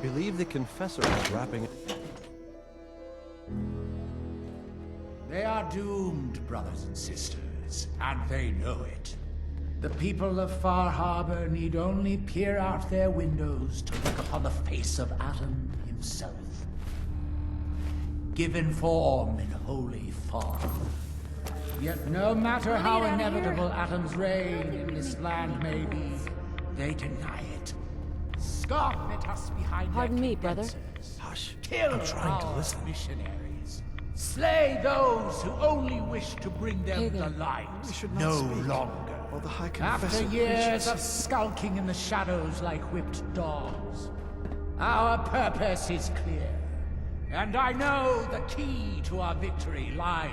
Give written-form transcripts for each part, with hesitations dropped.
Believe the confessor is wrapping it. They are doomed, brothers and sisters, and they know it. The people of Far Harbor need only peer out their windows to look upon the face of Adam himself, given form in holy form. Yet no matter how inevitable Adam's reign in this land may be, they deny it. Scoff at us behind Pardon me, brother. Hush. Kill I'm trying to our listen. missionaries. Slay those who only wish to bring them Hey the there. light. We should not No speak. longer. While the High After Confessor years preaches. of skulking in the shadows like whipped dogs, our purpose is clear. And I know the key to our victory lies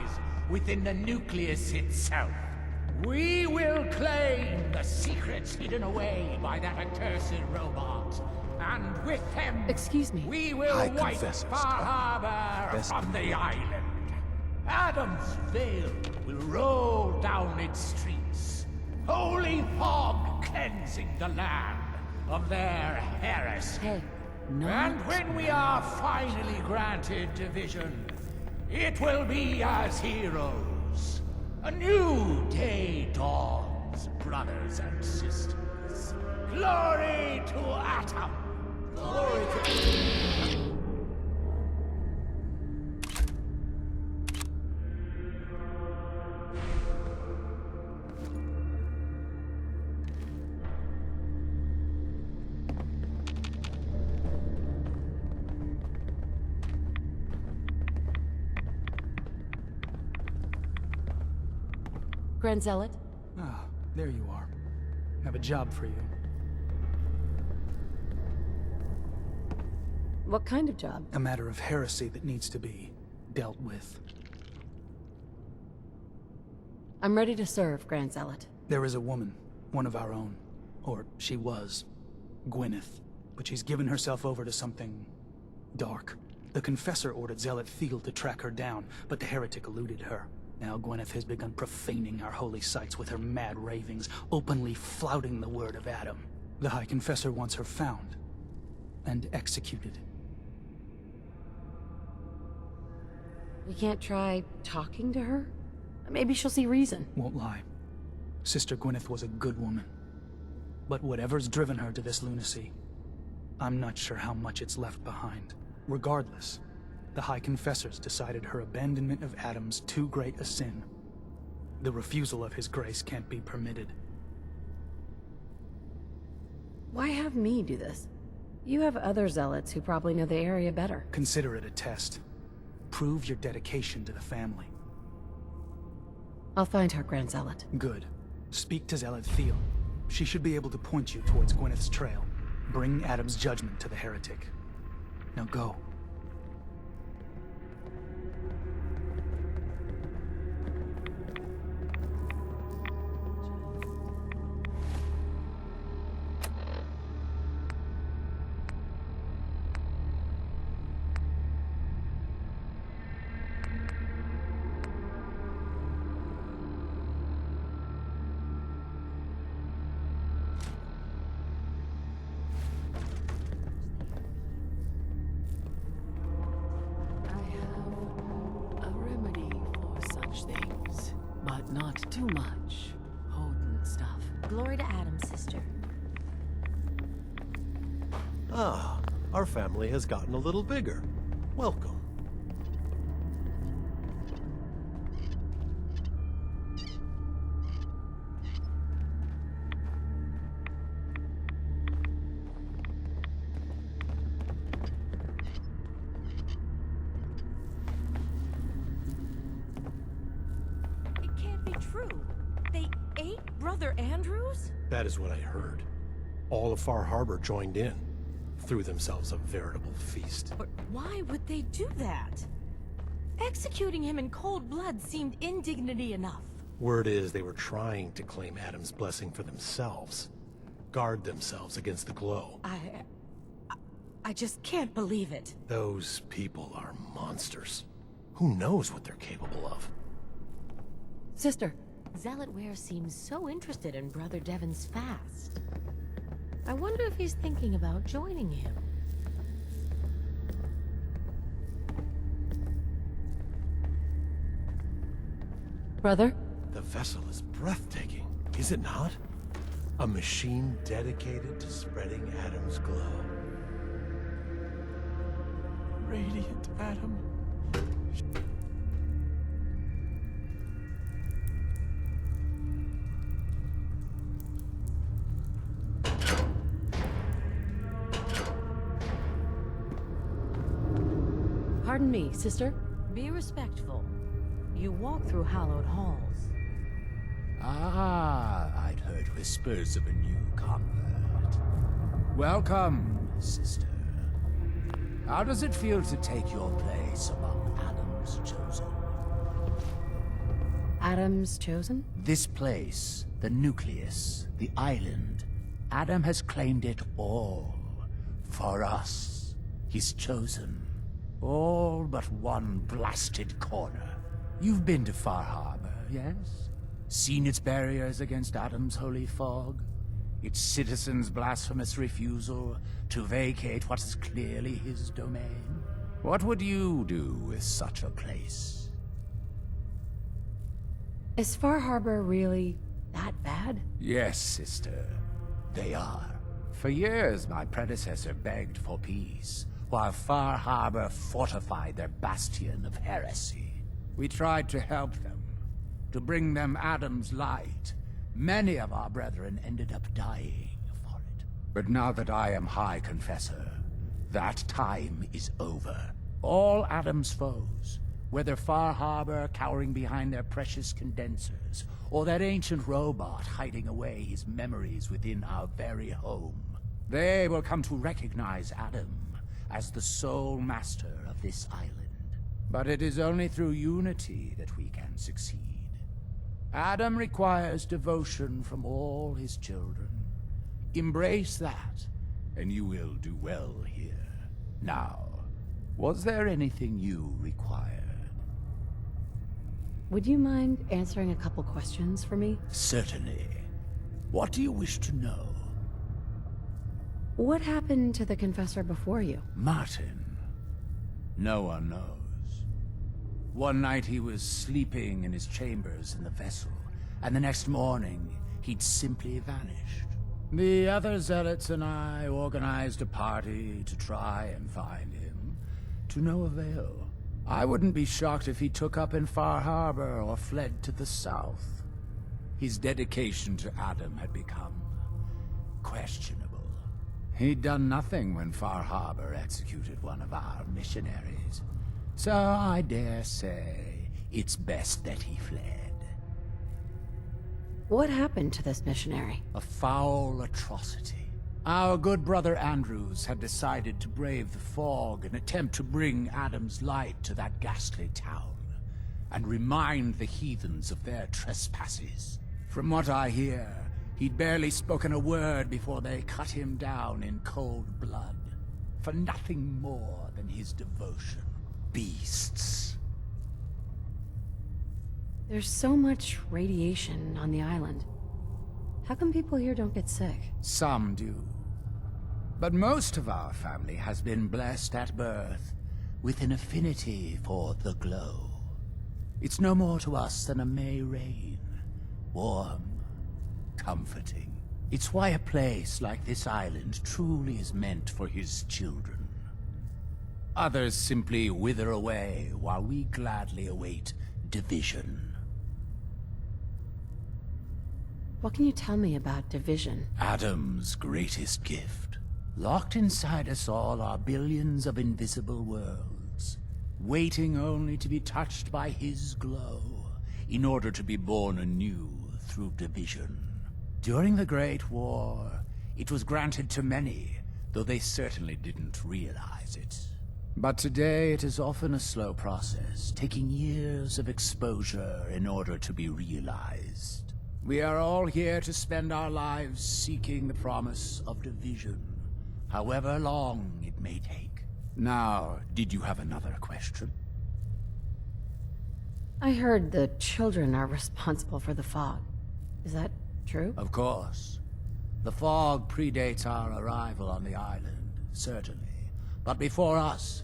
within the nucleus itself. We will claim the secrets hidden away by that accursed robot. And with them, Excuse me. we will High wipe Confessors Far come. Harbor Best from in the island. Adam's veil will roll down its streets. Holy fog cleansing the land of their heresy. Hey, no. And when we are finally granted division, it will be as heroes. A new day dawns, brothers and sisters. Glory to Atom! Glory to... Grand Zealot? Ah, there you are. I have a job for you. What kind of job? A matter of heresy that needs to be dealt with. I'm ready to serve, Grand Zealot. There is a woman, one of our own. Or she was. Gwyneth. But she's given herself over to something dark. The Confessor ordered Zealot Thiel to track her down, but the Heretic eluded her. Now Gwyneth has begun profaning our holy sites with her mad ravings, openly flouting the word of Adam. The High Confessor wants her found and executed. We can't try talking to her? Maybe she'll see reason. Won't lie. Sister Gwyneth was a good woman. But whatever's driven her to this lunacy, I'm not sure how much it's left behind. Regardless, the High Confessors decided her abandonment of Adam's too great a sin. The refusal of his grace can't be permitted. Why have me do this? You have other zealots who probably know the area better. Consider it a test. Prove your dedication to the family. I'll find her, Grand Zealot. Good. Speak to Zealot Thiel. She should be able to point you towards Gwyneth's trail. Bring Adam's judgment to the Heretic. Now go. I have a remedy for such things, but not too much potent stuff. Glory to Adam, sister. Ah, our family has gotten a little bigger. Welcome. It can't be true. They ate Brother Andrews? That is what I heard. All of Far Harbor joined in, threw themselves a veritable feast. But why would they do that? Executing him in cold blood seemed indignity enough. Word is they were trying to claim Adam's blessing for themselves. Guard themselves against the glow. I just can't believe it. Those people are monsters. Who knows what they're capable of? Sister, Zealot Ware seems so interested in Brother Devon's fast. I wonder if he's thinking about joining him. Brother? The vessel is breathtaking, is it not? A machine dedicated to spreading Adam's glow. Radiant Adam. Pardon me, sister? Be respectful. You walk through hallowed halls. Ah, I'd heard whispers of a new convert. Welcome, sister. How does it feel to take your place among Adam's chosen? Adam's chosen? This place, the nucleus, the island, Adam has claimed it all. For us, his chosen. All but one blasted corner. You've been to Far Harbor, yes? Seen its barriers against Adam's holy fog? Its citizens' blasphemous refusal to vacate what is clearly his domain? What would you do with such a place? Is Far Harbor really that bad? Yes, sister. They are. For years, my predecessor begged for peace, while Far Harbor fortified their bastion of heresy. We tried to help them, to bring them Adam's light. Many of our brethren ended up dying for it. But now that I am High Confessor, that time is over. All Adam's foes, whether Far Harbor cowering behind their precious condensers, or that ancient robot hiding away his memories within our very home, they will come to recognize Adam as the sole master of this island. But it is only through unity that we can succeed. Adam requires devotion from all his children. Embrace that, and you will do well here. Now, was there anything you required? Would you mind answering a couple questions for me? Certainly. What do you wish to know? What happened to the Confessor before you? Martin. No one knows. One night he was sleeping in his chambers in the vessel, and the next morning he'd simply vanished. The other zealots and I organized a party to try and find him, to no avail. I wouldn't be shocked if he took up in Far Harbor or fled to the south. His dedication to Adam had become questionable. He'd done nothing when Far Harbor executed one of our missionaries. So I dare say it's best that he fled. What happened to this missionary? A foul atrocity. Our good brother Andrews had decided to brave the fog and attempt to bring Adam's light to that ghastly town, and remind the heathens of their trespasses. From what I hear, he'd barely spoken a word before they cut him down in cold blood, for nothing more than his devotion. Beasts. There's so much radiation on the island. How come people here don't get sick? Some do. But most of our family has been blessed at birth with an affinity for the glow. It's no more to us than a May rain. Warm, comforting. It's why a place like this island truly is meant for his children. Others simply wither away while we gladly await division. What can you tell me about division? Adam's greatest gift. Locked inside us all are billions of invisible worlds, waiting only to be touched by his glow, in order to be born anew through division. During the Great War, it was granted to many, though they certainly didn't realize it. But today it is often a slow process, taking years of exposure in order to be realized. We are all here to spend our lives seeking the promise of division, however long it may take. Now, did you have another question? I heard the children are responsible for the fog. Is that true? Of course. The fog predates our arrival on the island, certainly. But before us,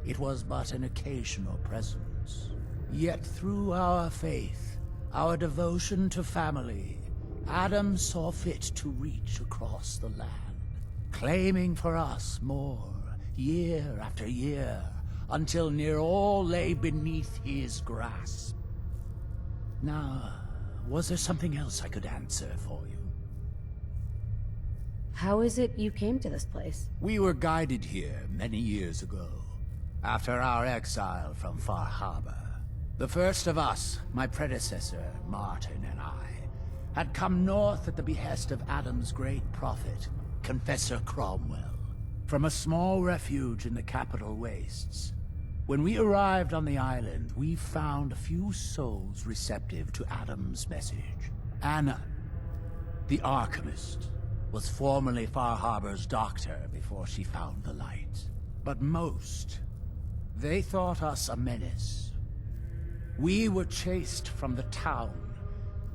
it was but an occasional presence. Yet through our faith, our devotion to family, Adam saw fit to reach across the land, claiming for us more, year after year, until near all lay beneath his grasp. Now, was there something else I could answer for you? How is it you came to this place? We were guided here many years ago, after our exile from Far Harbor. The first of us, my predecessor, Martin, and I, had come north at the behest of Adam's great prophet, Confessor Cromwell, from a small refuge in the capital wastes. When we arrived on the island, we found a few souls receptive to Adam's message. Anna, the Archivist, was formerly Far Harbor's doctor before she found the light. But most, they thought us a menace. We were chased from the town,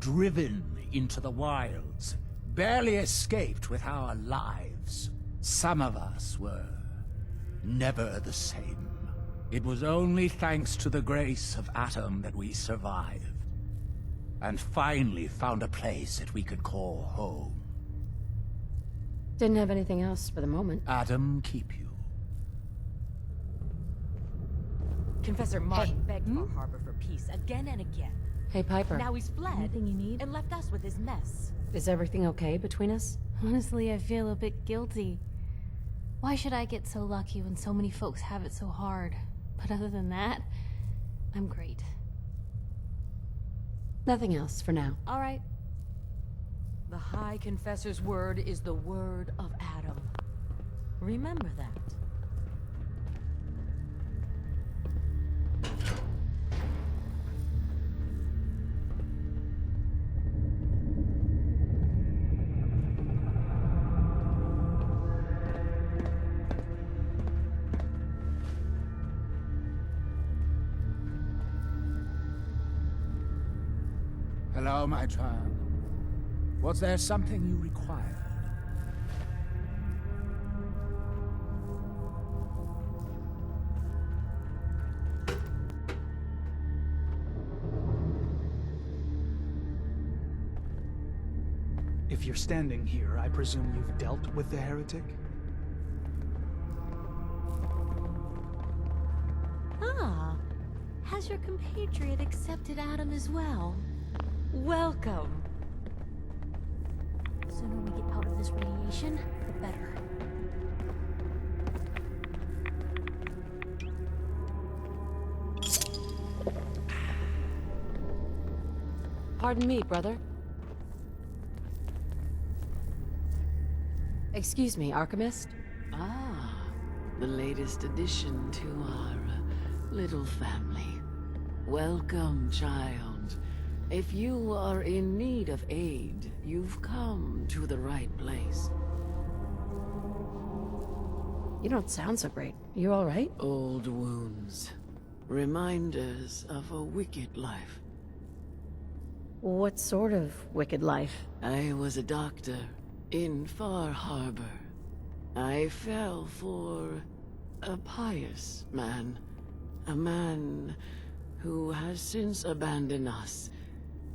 driven into the wilds, barely escaped with our lives. Some of us were never the same. It was only thanks to the grace of Adam that we survived, and finally found a place that we could call home. Didn't have anything else for the moment. Adam keep you. Confessor Martin begged Far Harbor for peace again and again. Hey, Piper. Now he's fled. Anything you need? And left us with his mess. Is everything okay between us? Honestly, I feel a bit guilty. Why should I get so lucky when so many folks have it so hard? But other than that, I'm great. Nothing else for now. All right. The High Confessor's word is the word of Adam. Remember that. Hello, my child. Was there something you required? If you're standing here, I presume you've dealt with the Heretic? Ah, has your compatriot accepted Adam as well? Welcome. The sooner we get out of this radiation, the better. Pardon me, brother. Excuse me, Archivist? Ah, the latest addition to our little family. Welcome, child. If you are in need of aid, you've come to the right place. You don't sound so great. You all right? Old wounds. Reminders of a wicked life. What sort of wicked life? I was a doctor in Far Harbor. I fell for a pious man. A man who has since abandoned us.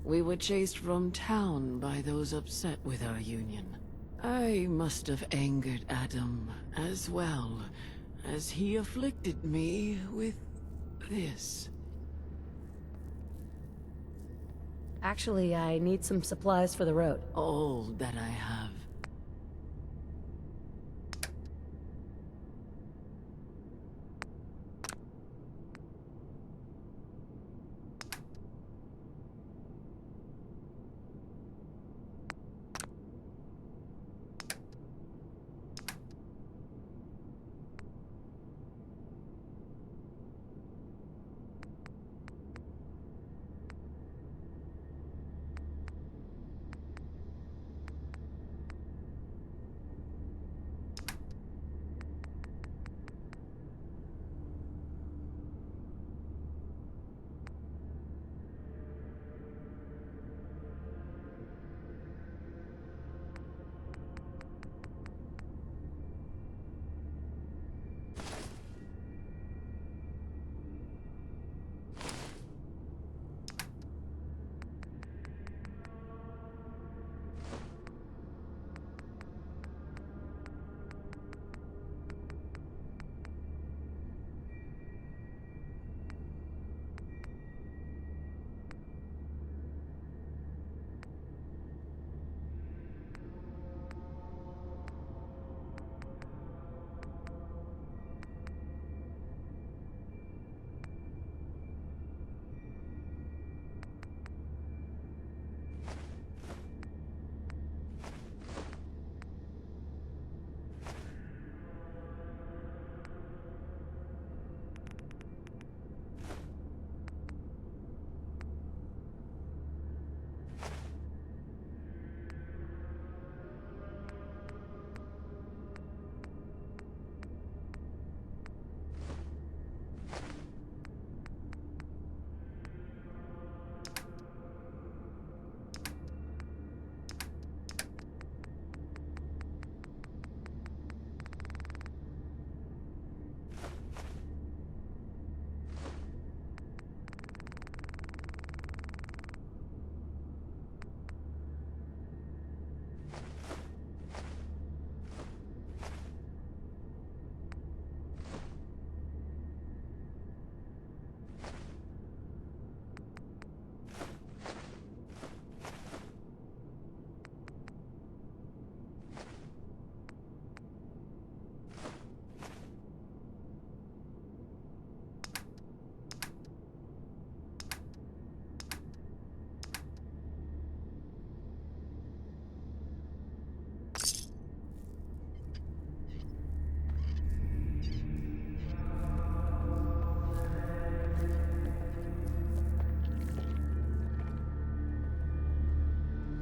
We were chased from town by those upset with our union. I must have angered Adam as well, as he afflicted me with this. Actually, I need some supplies for the road. All that I have.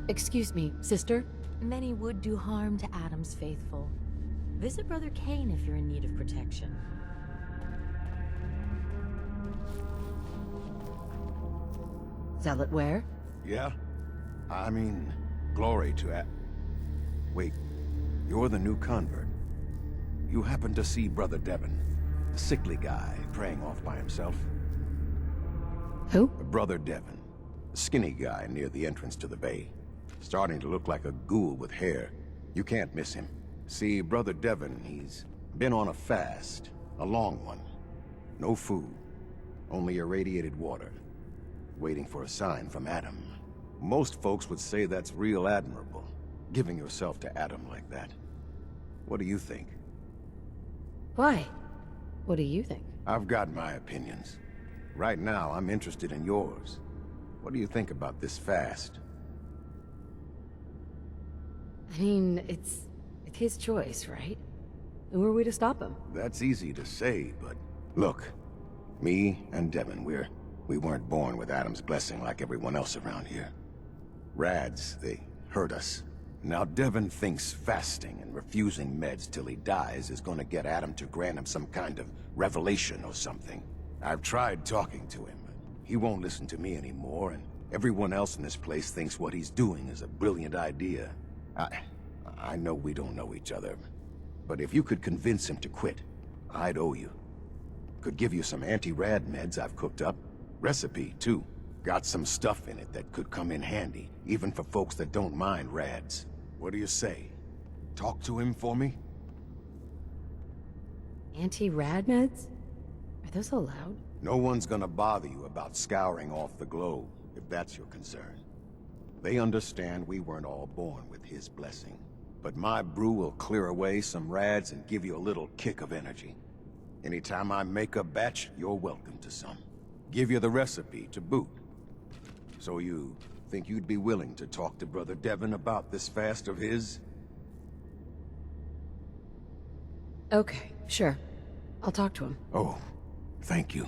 Excuse me, sister? Many would do harm to Adam's faithful. Visit Brother Cain if you're in need of protection. Zealot where? Yeah? I mean, glory to Wait, you're the new convert. You happen to see Brother Devon, the sickly guy praying off by himself? Who? Brother Devon, the skinny guy near the entrance to the bay. Starting to look like a ghoul with hair. You can't miss him. See, Brother Devon, he's been on a fast, a long one. No food, only irradiated water. Waiting for a sign from Adam. Most folks would say that's real admirable, giving yourself to Adam like that. What do you think? Why? What do you think? I've got my opinions. Right now, I'm interested in yours. What do you think about this fast? I mean, it's his choice, right? Who are we to stop him? That's easy to say, but... Look, me and Devon, we weren't born with Adam's blessing like everyone else around here. Rads, they hurt us. Now Devon thinks fasting and refusing meds till he dies is gonna get Adam to grant him some kind of revelation or something. I've tried talking to him, but he won't listen to me anymore, and everyone else in this place thinks what he's doing is a brilliant idea. I know we don't know each other, but if you could convince him to quit, I'd owe you. Could give you some anti-rad meds I've cooked up. Recipe, too. Got some stuff in it that could come in handy, even for folks that don't mind rads. What do you say? Talk to him for me? Anti-rad meds? Are those allowed? No one's gonna bother you about scouring off the globe, if that's your concern. They understand we weren't all born with his blessing. But my brew will clear away some rads and give you a little kick of energy. Anytime I make a batch, you're welcome to some. Give you the recipe to boot. So you think you'd be willing to talk to Brother Devon about this fast of his? Okay, sure. I'll talk to him. Oh, thank you.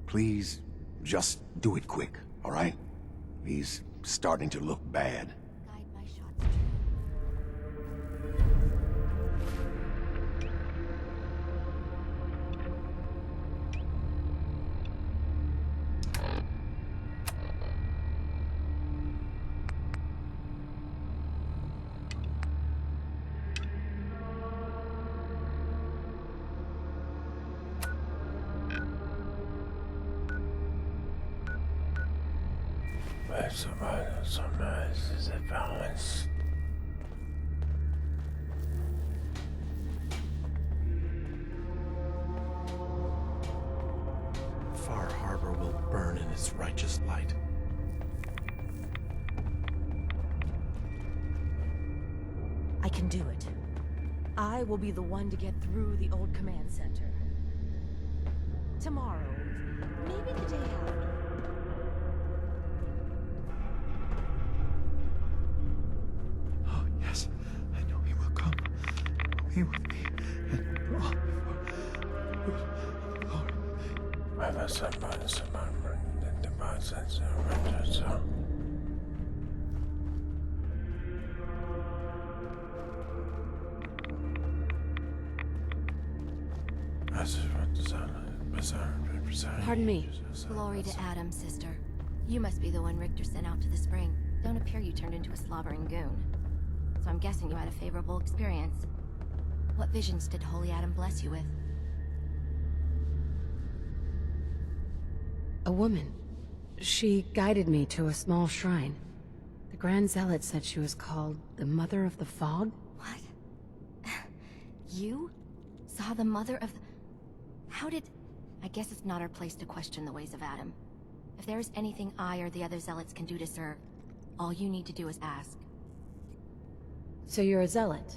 Please, just do it quick, all right? He's starting to look bad. Guide my shots. Far Harbor will burn in its righteous light. I can do it. I will be the one to get through the old command center. Tomorrow, maybe the day after. Oh, yes. I know he will come. He will be. And all Pardon me. Glory to Adam, sister. You must be the one Richter sent out to the spring. Don't appear you turned into a slobbering goon. So I'm guessing you had a favorable experience. What visions did Holy Adam bless you with? A woman. She guided me to a small shrine. The Grand Zealot said she was called the Mother of the Fog. What? You saw the mother of the... How did... I guess it's not our place to question the ways of Adam. If there is anything I or the other Zealots can do to serve, all you need to do is ask. So you're a Zealot.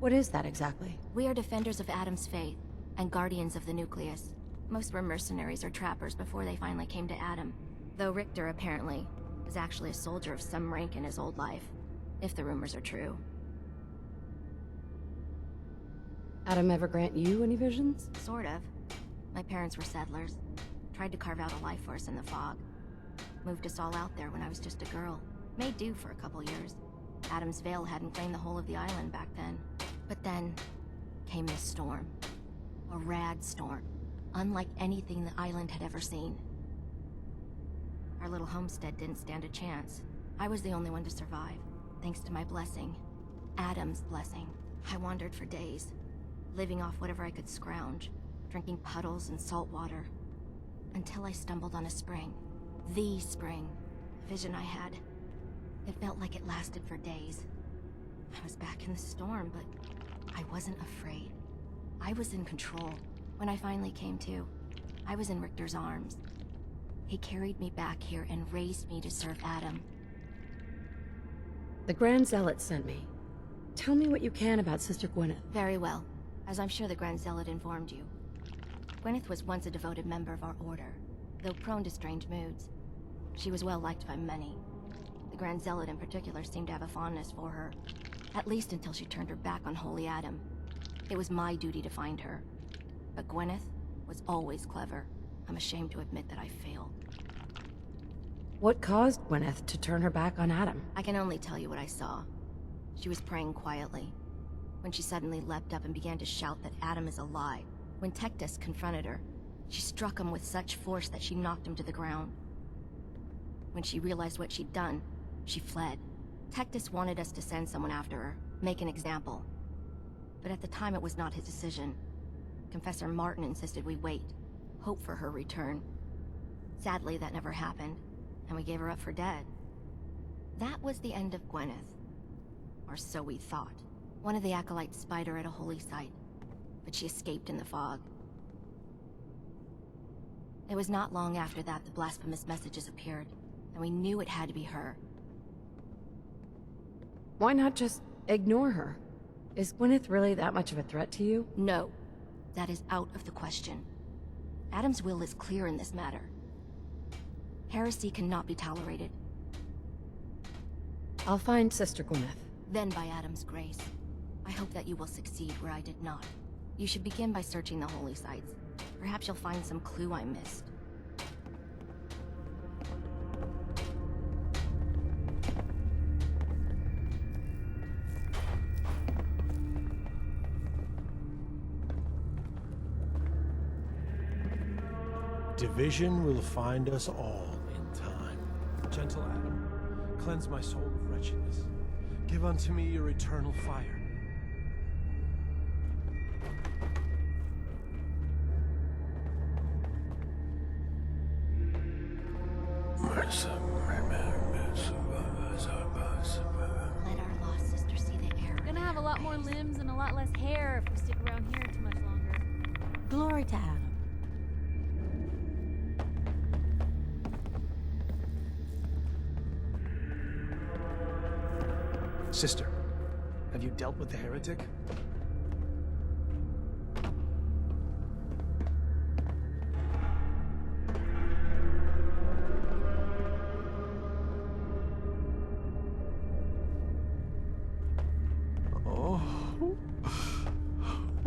What is that exactly? We are defenders of Adam's faith, and guardians of the nucleus. Most were mercenaries or trappers before they finally came to Adam. Though Richter, apparently, is actually a soldier of some rank in his old life. If the rumors are true. Adam ever grant you any visions? Sort of. My parents were settlers. Tried to carve out a life for us in the fog. Moved us all out there when I was just a girl. May do for a couple years. Adam's Veil hadn't claimed the whole of the island back then. But then came this storm. A rad storm, unlike anything the island had ever seen. Our little homestead didn't stand a chance. I was the only one to survive, thanks to my blessing. Adam's blessing. I wandered for days, living off whatever I could scrounge, drinking puddles and salt water, until I stumbled on a spring. The spring. A vision I had. It felt like it lasted for days. I was back in the storm, but I wasn't afraid. I was in control. When I finally came to, I was in Richter's arms. He carried me back here and raised me to serve Adam. The Grand Zealot sent me. Tell me what you can about Sister Gwyneth. Very well, as I'm sure the Grand Zealot informed you. Gwyneth was once a devoted member of our order, though prone to strange moods. She was well liked by many. The Grand Zealot in particular seemed to have a fondness for her, at least until she turned her back on Holy Adam. It was my duty to find her. But Gwyneth was always clever. I'm ashamed to admit that I failed. What caused Gwyneth to turn her back on Adam? I can only tell you what I saw. She was praying quietly, when she suddenly leapt up and began to shout that Adam is alive. When Tectus confronted her, she struck him with such force that she knocked him to the ground. When she realized what she'd done, she fled. Tectus wanted us to send someone after her, make an example. But at the time it was not his decision. Confessor Martin insisted we wait, hope for her return. Sadly, that never happened, and we gave her up for dead. That was the end of Gwyneth. Or so we thought. One of the acolytes spied her at a holy site, but she escaped in the fog. It was not long after that the blasphemous messages appeared, and we knew it had to be her. Why not just ignore her? Is Gwyneth really that much of a threat to you? No, that is out of the question. Adam's will is clear in this matter. Heresy cannot be tolerated. I'll find Sister Gwyneth. Then by Adam's grace. I hope that you will succeed where I did not. You should begin by searching the holy sites. Perhaps you'll find some clue I missed. Division will find us all in time. Gentle Adam, cleanse my soul of wretchedness. Give unto me your eternal fire. Let our lost sister see the error. Gonna have a lot more limbs and a lot less hair if we stick around here too much longer. Glory to Adam. Sister, have you dealt with the Heretic?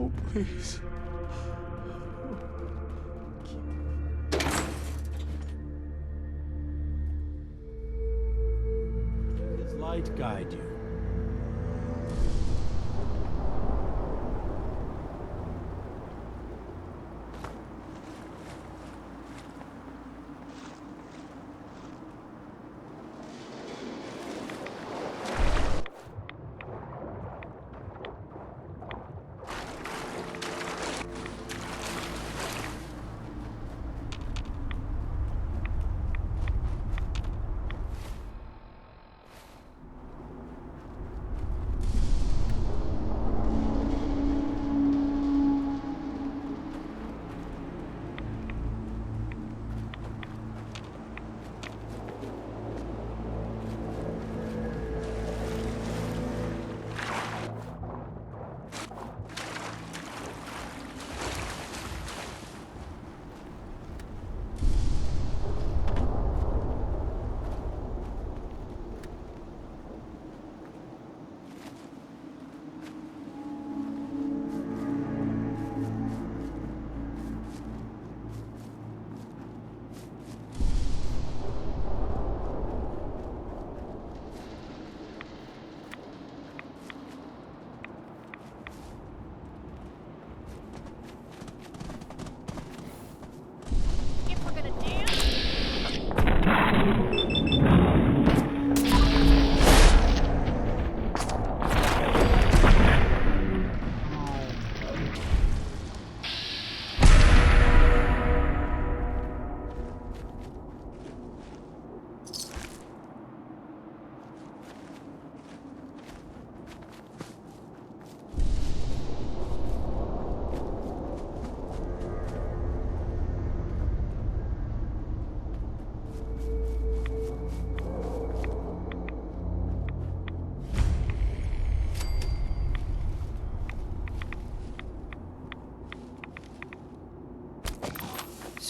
Oh, please. His light guide you.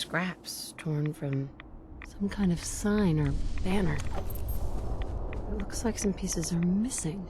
scraps torn from some kind of sign or banner. It looks like some pieces are missing.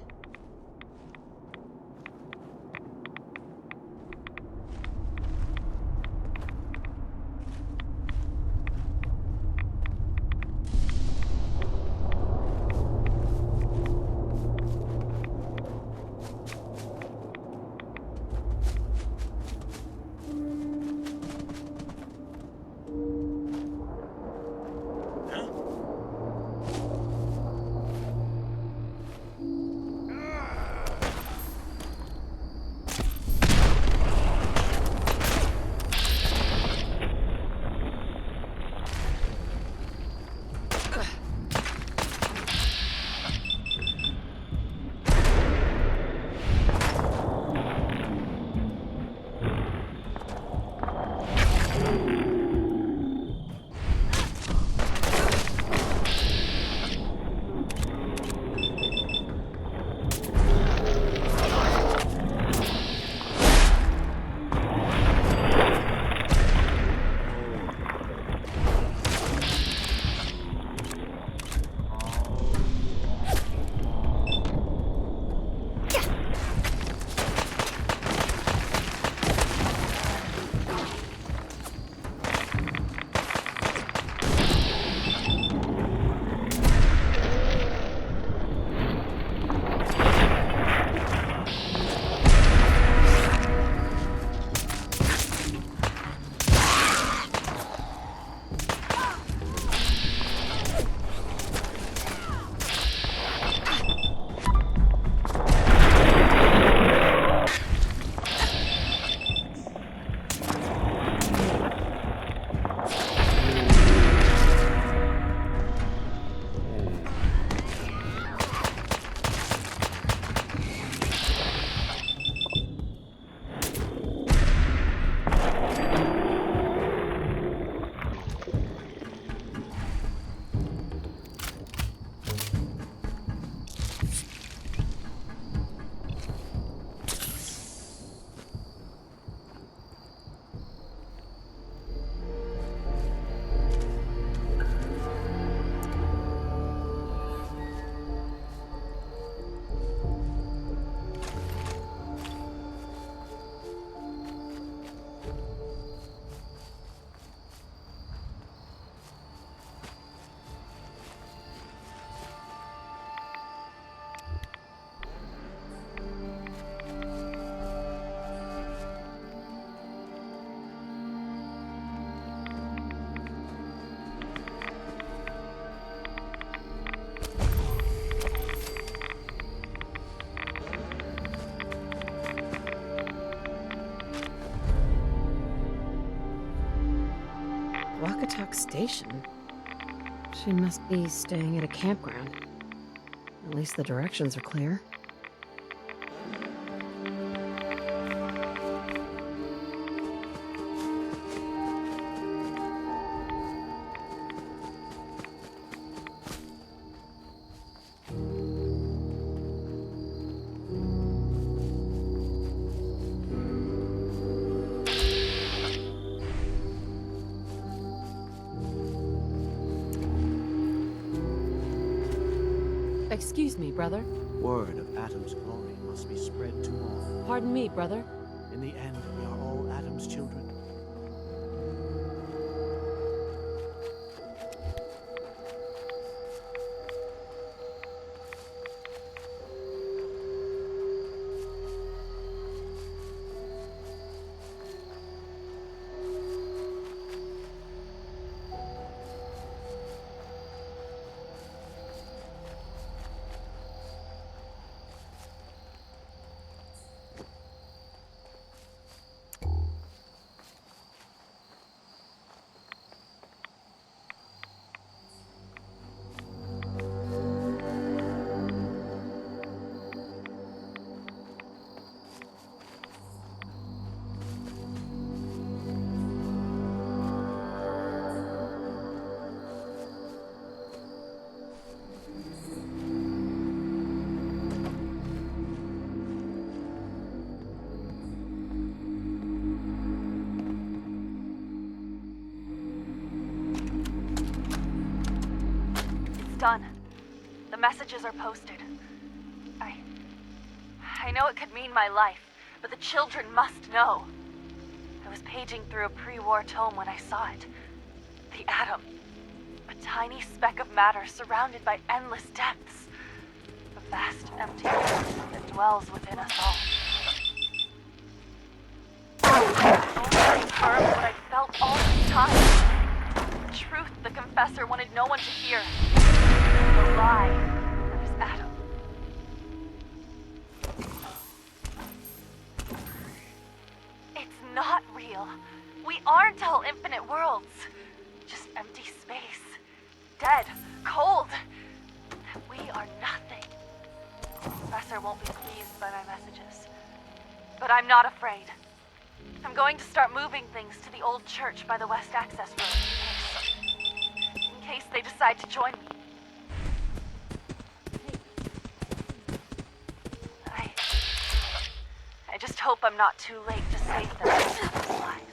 Walkatalk Station? She must be staying at a campground. At least the directions are clear. Excuse me, brother. Word of Adam's glory must be spread to all. Pardon me, brother. In the end, we are all Adam's children. The messages are posted. I know it could mean my life, but the children must know. I was paging through a pre-war tome when I saw it. The atom. A tiny speck of matter surrounded by endless depths. A vast emptiness that dwells within us all. It only confirmed what I felt all this time. The truth the Confessor wanted no one to hear. The lie of his atom. It's not real. We aren't all infinite worlds. Just empty space. Dead. Cold. We are nothing. The Professor won't be pleased by my messages. But I'm not afraid. I'm going to start moving things to the old church by the West Access Road in case they decide to join me. I just hope I'm not too late to save them from Adam's lives.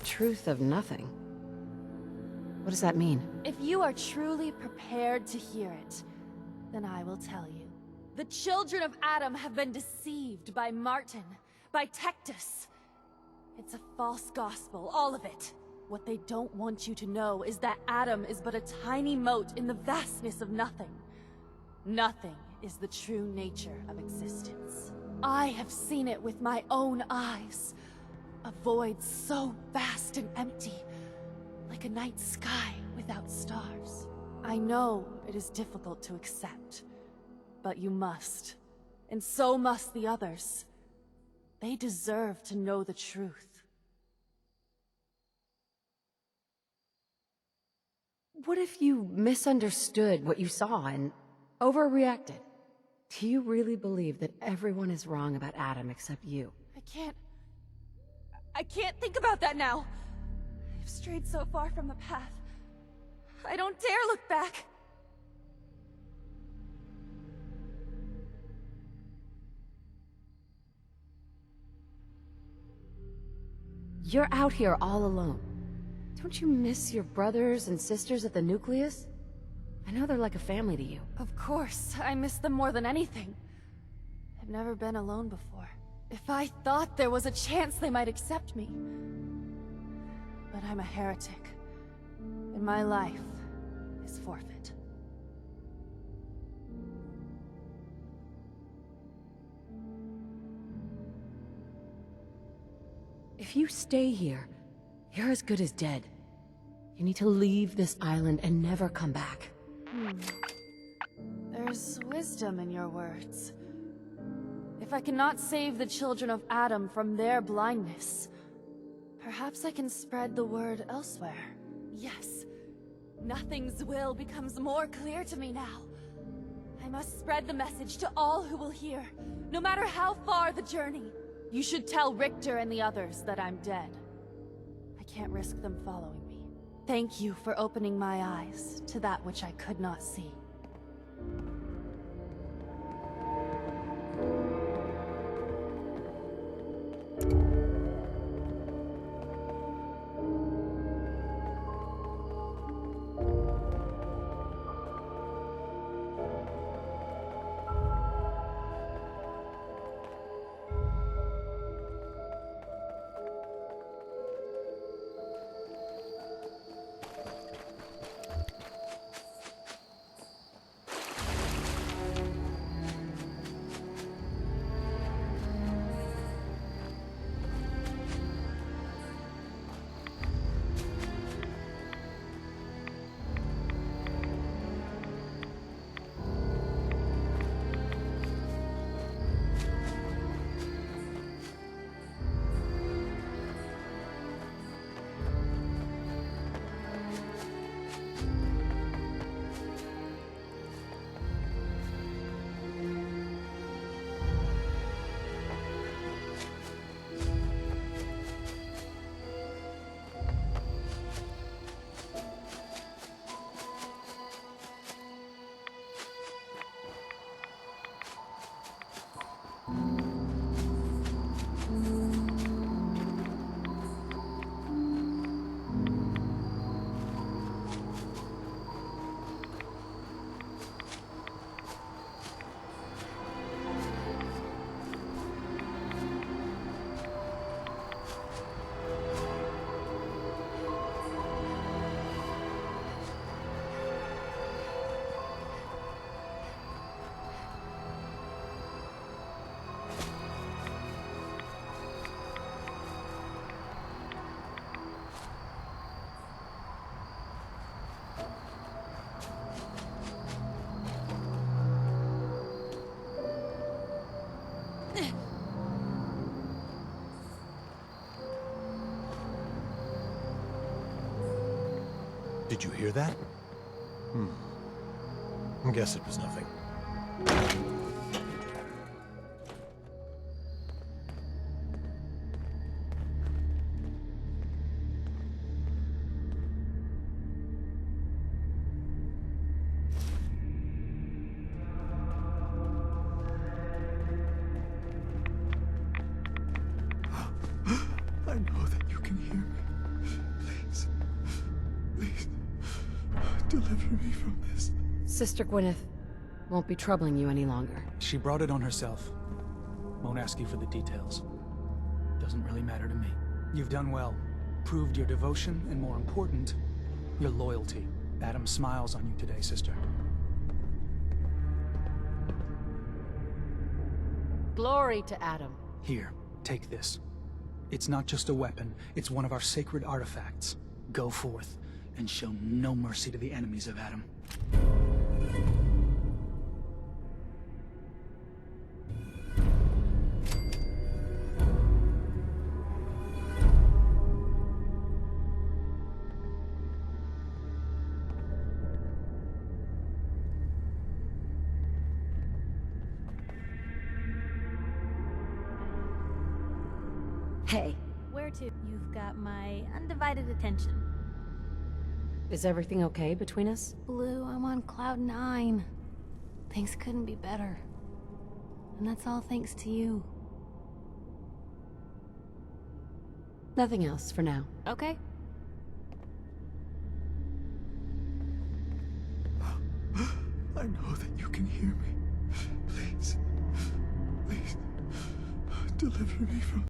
Truth of nothing. What does that mean? If you are truly prepared to hear it, then I will tell you. The children of Adam have been deceived by Martin, by Tectus. It's a false gospel, all of it. What they don't want you to know is that Adam is but a tiny mote in the vastness of nothing. Nothing is the true nature of existence. I have seen it with my own eyes. A void so vast and empty, like a night sky without stars. I know it is difficult to accept, but you must. And so must the others. They deserve to know the truth. What if you misunderstood what you saw and overreacted? Do you really believe that everyone is wrong about Adam except you? I can't think about that now. I've strayed so far from the path. I don't dare look back. You're out here all alone. Don't you miss your brothers and sisters at the nucleus? I know they're like a family to you. Of course, I miss them more than anything. I've never been alone before. If I thought there was a chance they might accept me. But I'm a heretic, and my life is forfeit. If you stay here, you're as good as dead. You need to leave this island and never come back. There's wisdom in your words. If I cannot save the children of Adam from their blindness, perhaps I can spread the word elsewhere. Yes, Nothing's will becomes more clear to me now. I must spread the message to all who will hear, no matter how far the journey. You should tell Richter and the others that I'm dead. I can't risk them following me. Thank you for opening my eyes to that which I could not see. Did you hear that? I guess it was nothing. I know that you can hear me. Please. Please. Deliver me from this. Sister Gwyneth won't be troubling you any longer. She brought it on herself. Won't ask you for the details. Doesn't really matter to me. You've done well. Proved your devotion, and more important, your loyalty. Adam smiles on you today, sister. Glory to Adam. Here, take this. It's not just a weapon, it's one of our sacred artifacts. Go forth, and show no mercy to the enemies of Adam. Hey, Where to? You've got my undivided attention. is everything okay between us? Blue, I'm on cloud 9. Things couldn't be better. And that's all thanks to you. Nothing else for now. Okay. I know that you can hear me. Please. Please. Deliver me from